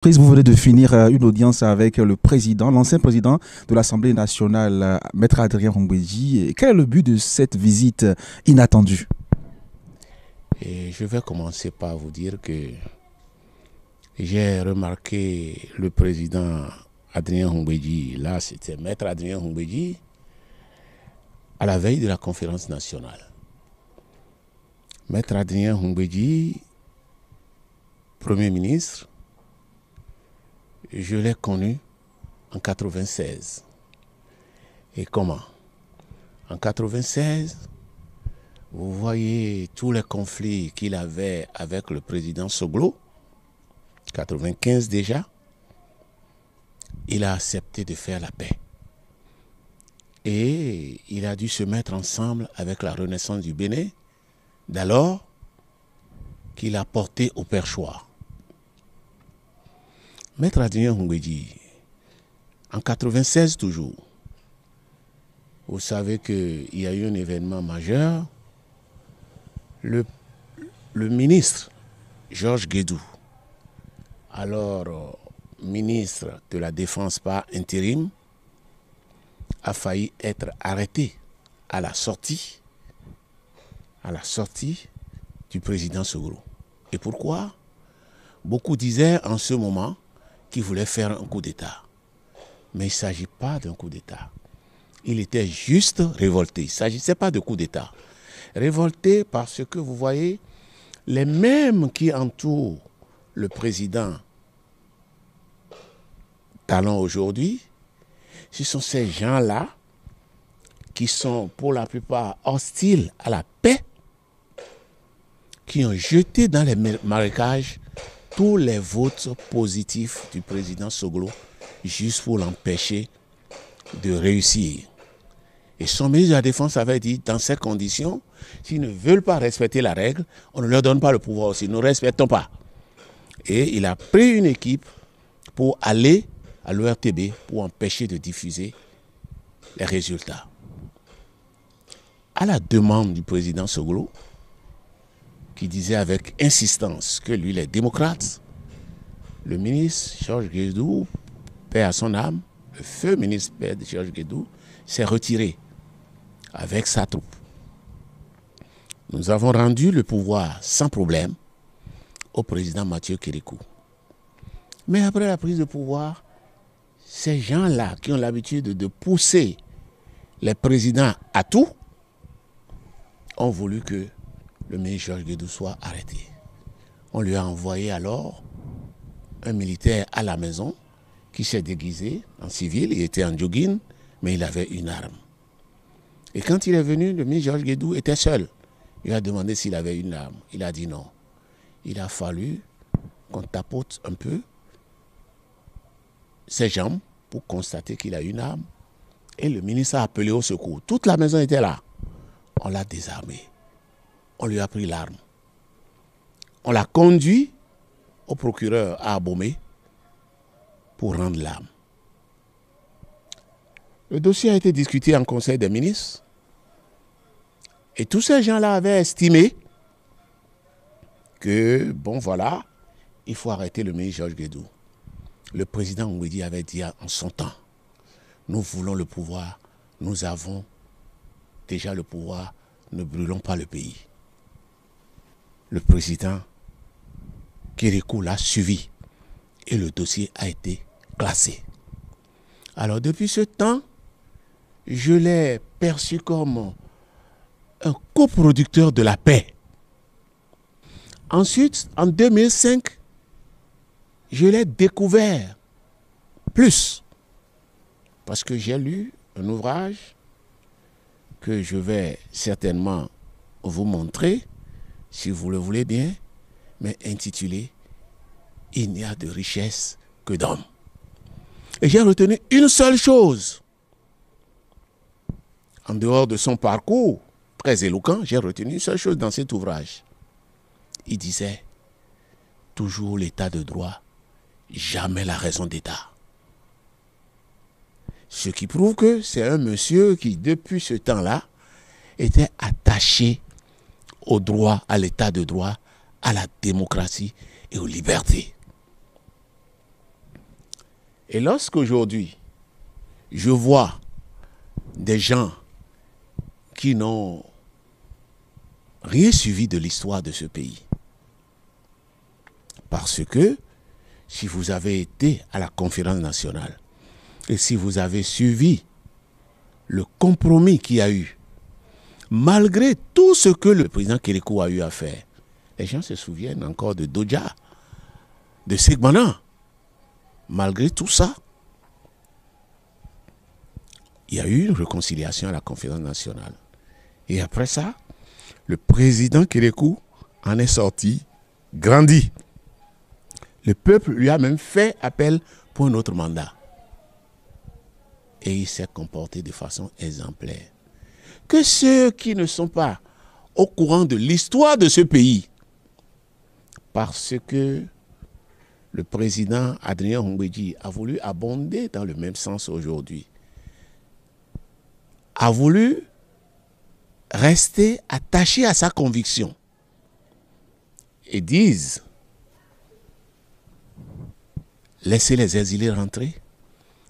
Vous venez de finir une audience avec le président, l'ancien président de l'Assemblée nationale, Maître Adrien Humbwedji. Quel est le but de cette visite inattendue? Et je vais commencer par vous dire que j'ai remarqué le président Adrien Humbwedji, là c'était Maître Adrien Humbwedji, à la veille de la conférence nationale. Maître Adrien Humbwedji, Premier ministre, je l'ai connu en 96. Et comment? En 96, vous voyez tous les conflits qu'il avait avec le président Soglo, 95 déjà, il a accepté de faire la paix. Et il a dû se mettre ensemble avec la Renaissance du Bénin, d'alors qu'il a porté au perchoir. Maître Adrien Humbwedji, en 96 toujours, vous savez qu'il y a eu un événement majeur. Le ministre Georges Guédou, alors ministre de la Défense par intérim, a failli être arrêté à la sortie du président Soglo. Et pourquoi? Beaucoup disaient en ce moment qu'il voulait faire un coup d'État. Mais il ne s'agit pas d'un coup d'État. Il était juste révolté. Il ne s'agissait pas de coup d'État. Révolté parce que vous voyez, les mêmes qui entourent le président Talon aujourd'hui, ce sont ces gens-là qui sont pour la plupart hostiles à la paix, qui ont jeté dans les marécages tous les votes positifs du président Soglo juste pour l'empêcher de réussir. Et son ministre de la Défense avait dit, dans ces conditions, s'ils ne veulent pas respecter la règle, on ne leur donne pas le pouvoir aussi, nous ne respectons pas. Et il a pris une équipe pour aller à l'ORTB pour empêcher de diffuser les résultats. À la demande du président Soglo, qui disait avec insistance que lui, les démocrates, le ministre Georges Guédou, paix à son âme, le feu ministre paix de Georges Guédou, s'est retiré avec sa troupe. Nous avons rendu le pouvoir sans problème au président Mathieu Kérékou. Mais après la prise de pouvoir, ces gens-là qui ont l'habitude de pousser les présidents à tout, ont voulu que le ministre Georges Guédou soit arrêté. On lui a envoyé alors un militaire à la maison qui s'est déguisé en civil, il était en jogging, mais il avait une arme. Et quand il est venu, le ministre Georges Guédou était seul. Il a demandé s'il avait une arme. Il a dit non. Il a fallu qu'on tapote un peu ses jambes pour constater qu'il a une arme. Et le ministre a appelé au secours. Toute la maison était là. On l'a désarmé. On lui a pris l'arme. On l'a conduit au procureur à Abomey pour rendre l'arme. Le dossier a été discuté en conseil des ministres et tous ces gens-là avaient estimé que, bon voilà, il faut arrêter le ministre Georges Guédou. Le président Humbwedji avait dit en son temps, nous voulons le pouvoir, nous avons déjà le pouvoir, ne brûlons pas le pays. Le président Kérékou l'a suivi et le dossier a été classé. Alors depuis ce temps, je l'ai perçu comme un coproducteur de la paix. Ensuite, en 2005, je l'ai découvert plus parce que j'ai lu un ouvrage que je vais certainement vous montrer, si vous le voulez bien, mais intitulé « Il n'y a de richesse que d'hommes ». Et j'ai retenu une seule chose. En dehors de son parcours très éloquent, j'ai retenu une seule chose dans cet ouvrage. Il disait « Toujours l'état de droit, jamais la raison d'État ». Ce qui prouve que c'est un monsieur qui, depuis ce temps-là, était attaché au droit, à l'état de droit, à la démocratie et aux libertés. Et lorsqu'aujourd'hui, je vois des gens qui n'ont rien suivi de l'histoire de ce pays, parce que si vous avez été à la conférence nationale et si vous avez suivi le compromis qu'il y a eu, malgré tout ce que le président Kérékou a eu à faire, les gens se souviennent encore de Dodja, de Segbana. Malgré tout ça, il y a eu une réconciliation à la conférence nationale. Et après ça, le président Kérékou en est sorti, grandi. Le peuple lui a même fait appel pour un autre mandat. Et il s'est comporté de façon exemplaire. Que ceux qui ne sont pas au courant de l'histoire de ce pays, parce que le président Adrien Hongbeji a voulu abonder dans le même sens aujourd'hui, a voulu rester attaché à sa conviction et disent: laissez les exilés rentrer,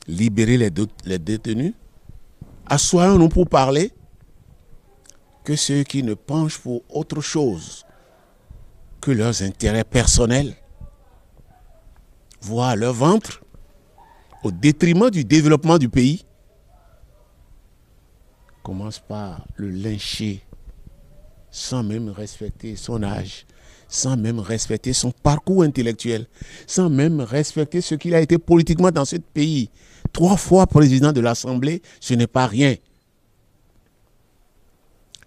libérez les détenus, assoyons-nous pour parler, que ceux qui ne penchent pour autre chose que leurs intérêts personnels voient leur ventre au détriment du développement du pays, commencent par le lyncher sans même respecter son âge, sans même respecter son parcours intellectuel, sans même respecter ce qu'il a été politiquement dans ce pays. 3 fois président de l'Assemblée, ce n'est pas rien.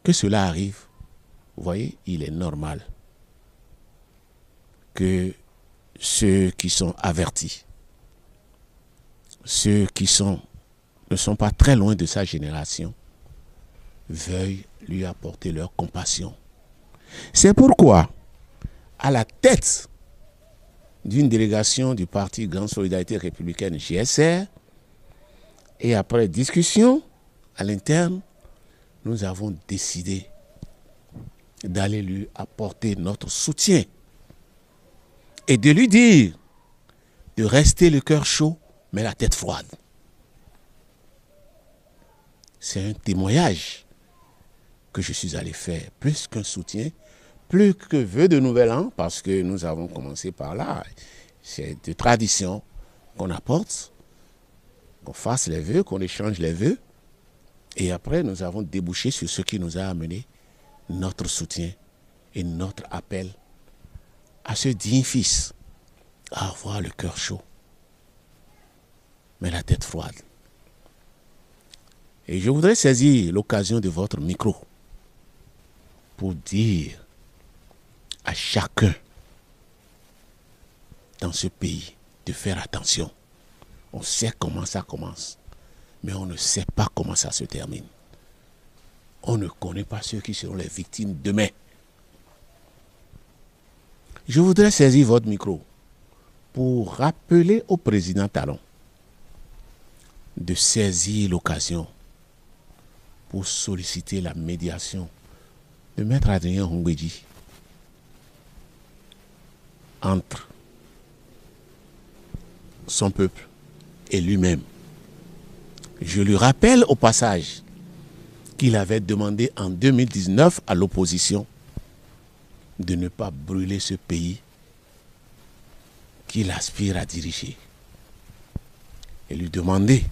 Que cela arrive, vous voyez, il est normal que ceux qui sont avertis, ceux qui ne sont pas très loin de sa génération, veuillent lui apporter leur compassion. C'est pourquoi, à la tête d'une délégation du parti Grande Solidarité Républicaine GSR, et après discussion à l'interne, nous avons décidé d'aller lui apporter notre soutien et de lui dire de rester le cœur chaud mais la tête froide. C'est un témoignage que je suis allé faire, plus qu'un soutien, plus que vœu de nouvel an, parce que nous avons commencé par là. C'est de tradition qu'on apporte, qu'on fasse les vœux, qu'on échange les vœux. Et après, nous avons débouché sur ce qui nous a amené notre soutien et notre appel à ce digne fils à avoir le cœur chaud, mais la tête froide. Et je voudrais saisir l'occasion de votre micro pour dire à chacun dans ce pays de faire attention. On sait comment ça commence, mais on ne sait pas comment ça se termine. On ne connaît pas ceux qui seront les victimes demain. Je voudrais saisir votre micro pour rappeler au président Talon de saisir l'occasion pour solliciter la médiation de Maître Adrien Hongbeji entre son peuple et lui-même. Je lui rappelle au passage qu'il avait demandé en 2019 à l'opposition de ne pas brûler ce pays qu'il aspire à diriger. Et lui demander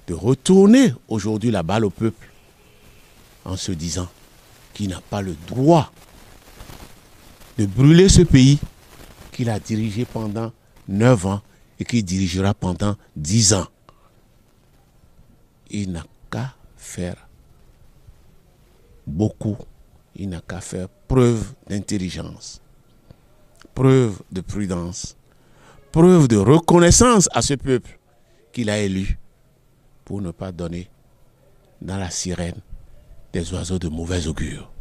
de retourner aujourd'hui la balle au peuple en se disant qu'il n'a pas le droit de brûler ce pays qu'il a dirigé pendant 9 ans et qu'il dirigera pendant 10 ans. Il n'a qu'à faire beaucoup, il n'a qu'à faire preuve d'intelligence, preuve de prudence, preuve de reconnaissance à ce peuple qu'il a élu pour ne pas donner dans la sirène des oiseaux de mauvais augure.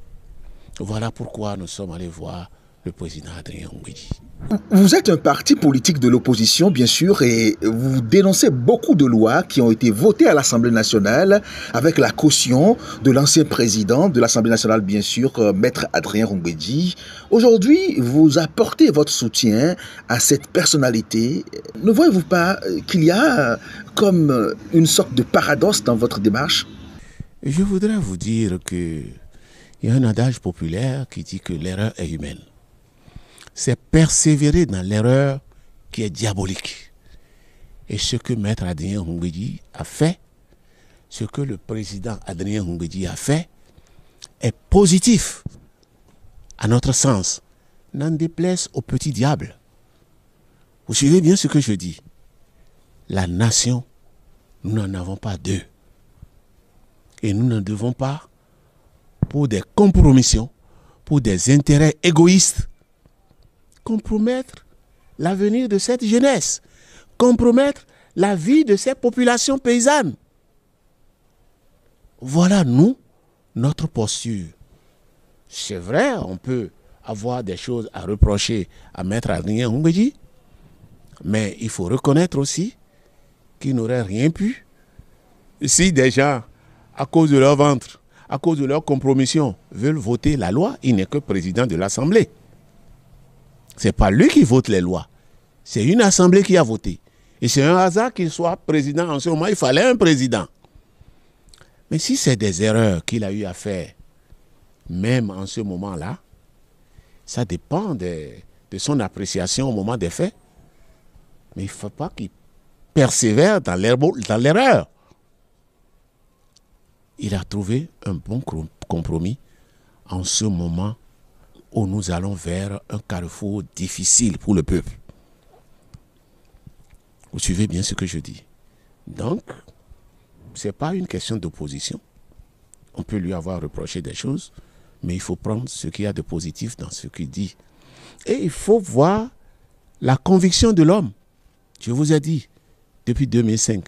Voilà pourquoi nous sommes allés voir le président Adrien Ngouédi. Vous êtes un parti politique de l'opposition, bien sûr, et vous dénoncez beaucoup de lois qui ont été votées à l'Assemblée nationale avec la caution de l'ancien président de l'Assemblée nationale, bien sûr, Maître Adrien Ngouédi. Aujourd'hui, vous apportez votre soutien à cette personnalité. Ne voyez-vous pas qu'il y a comme une sorte de paradoxe dans votre démarche? Je voudrais vous dire qu'il y a un adage populaire qui dit que l'erreur est humaine. C'est persévérer dans l'erreur qui est diabolique. Et ce que Maître Adrien Ngouédi a fait, ce que le président Adrien Ngouédi a fait, est positif, à notre sens. N'en déplaise au petit diable. Vous suivez bien ce que je dis. La nation, nous n'en avons pas deux. Et nous ne devons pas, pour des compromissions, pour des intérêts égoïstes, compromettre l'avenir de cette jeunesse, compromettre la vie de ces populations paysannes. Voilà, nous, notre posture. C'est vrai, on peut avoir des choses à reprocher à Maître Adrien Ngouédi, mais il faut reconnaître aussi qu'il n'aurait rien pu si des gens, à cause de leur ventre, à cause de leur compromission, veulent voter la loi. Il n'est que président de l'Assemblée. Ce n'est pas lui qui vote les lois. C'est une assemblée qui a voté. Et c'est un hasard qu'il soit président en ce moment. Il fallait un président. Mais si c'est des erreurs qu'il a eu à faire, même en ce moment-là, ça dépend de son appréciation au moment des faits. Mais il ne faut pas qu'il persévère dans l'erreur. Il a trouvé un bon compromis en ce moment où nous allons vers un carrefour difficile pour le peuple. Vous suivez bien ce que je dis. Donc, ce n'est pas une question d'opposition. On peut lui avoir reproché des choses, mais il faut prendre ce qu'il y a de positif dans ce qu'il dit. Et il faut voir la conviction de l'homme. Je vous ai dit, depuis 2005,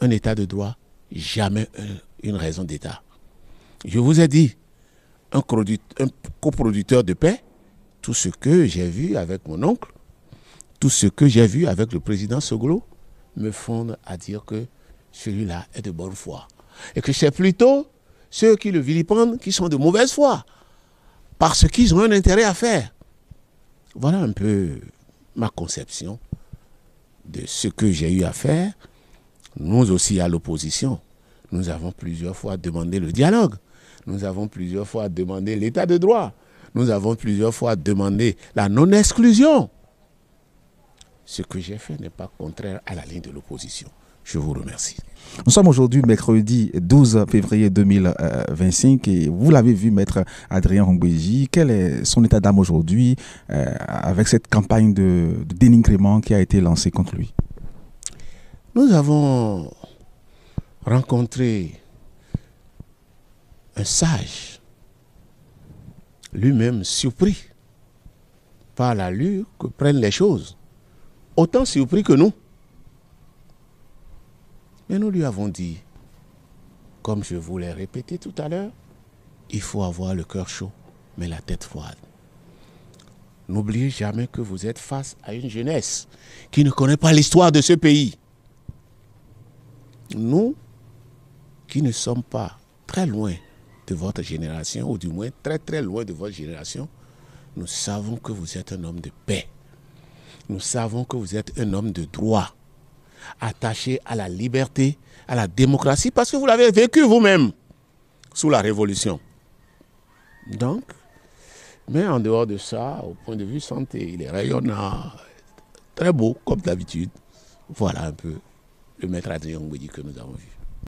un état de droit, jamais une raison d'état. Je vous ai dit, un coproducteur de paix, tout ce que j'ai vu avec mon oncle, tout ce que j'ai vu avec le président Soglo, me fonde à dire que celui-là est de bonne foi. Et que c'est plutôt ceux qui le vilipendent qui sont de mauvaise foi, parce qu'ils ont un intérêt à faire. Voilà un peu ma conception de ce que j'ai eu à faire. Nous aussi, à l'opposition, nous avons plusieurs fois demandé le dialogue. Nous avons plusieurs fois demandé l'état de droit. Nous avons plusieurs fois demandé la non-exclusion. Ce que j'ai fait n'est pas contraire à la ligne de l'opposition. Je vous remercie. Nous sommes aujourd'hui mercredi 12 février 2025 et vous l'avez vu, Maître Adrien Ngouédi. Quel est son état d'âme aujourd'hui avec cette campagne de dénigrement qui a été lancée contre lui? Nous avons rencontré un sage, lui-même surpris par l'allure que prennent les choses, autant surpris que nous. Mais nous lui avons dit, comme je vous l'ai répété tout à l'heure, il faut avoir le cœur chaud, mais la tête froide. N'oubliez jamais que vous êtes face à une jeunesse qui ne connaît pas l'histoire de ce pays. Nous, qui ne sommes pas très loin de votre génération, ou du moins très très loin de votre génération, nous savons que vous êtes un homme de paix. Nous savons que vous êtes un homme de droit, attaché à la liberté, à la démocratie, parce que vous l'avez vécu vous-même sous la Révolution. Donc, mais en dehors de ça, au point de vue santé, il est rayonnant, très beau, comme d'habitude. Voilà un peu le Maître Adrien Ngouédi que nous avons vu.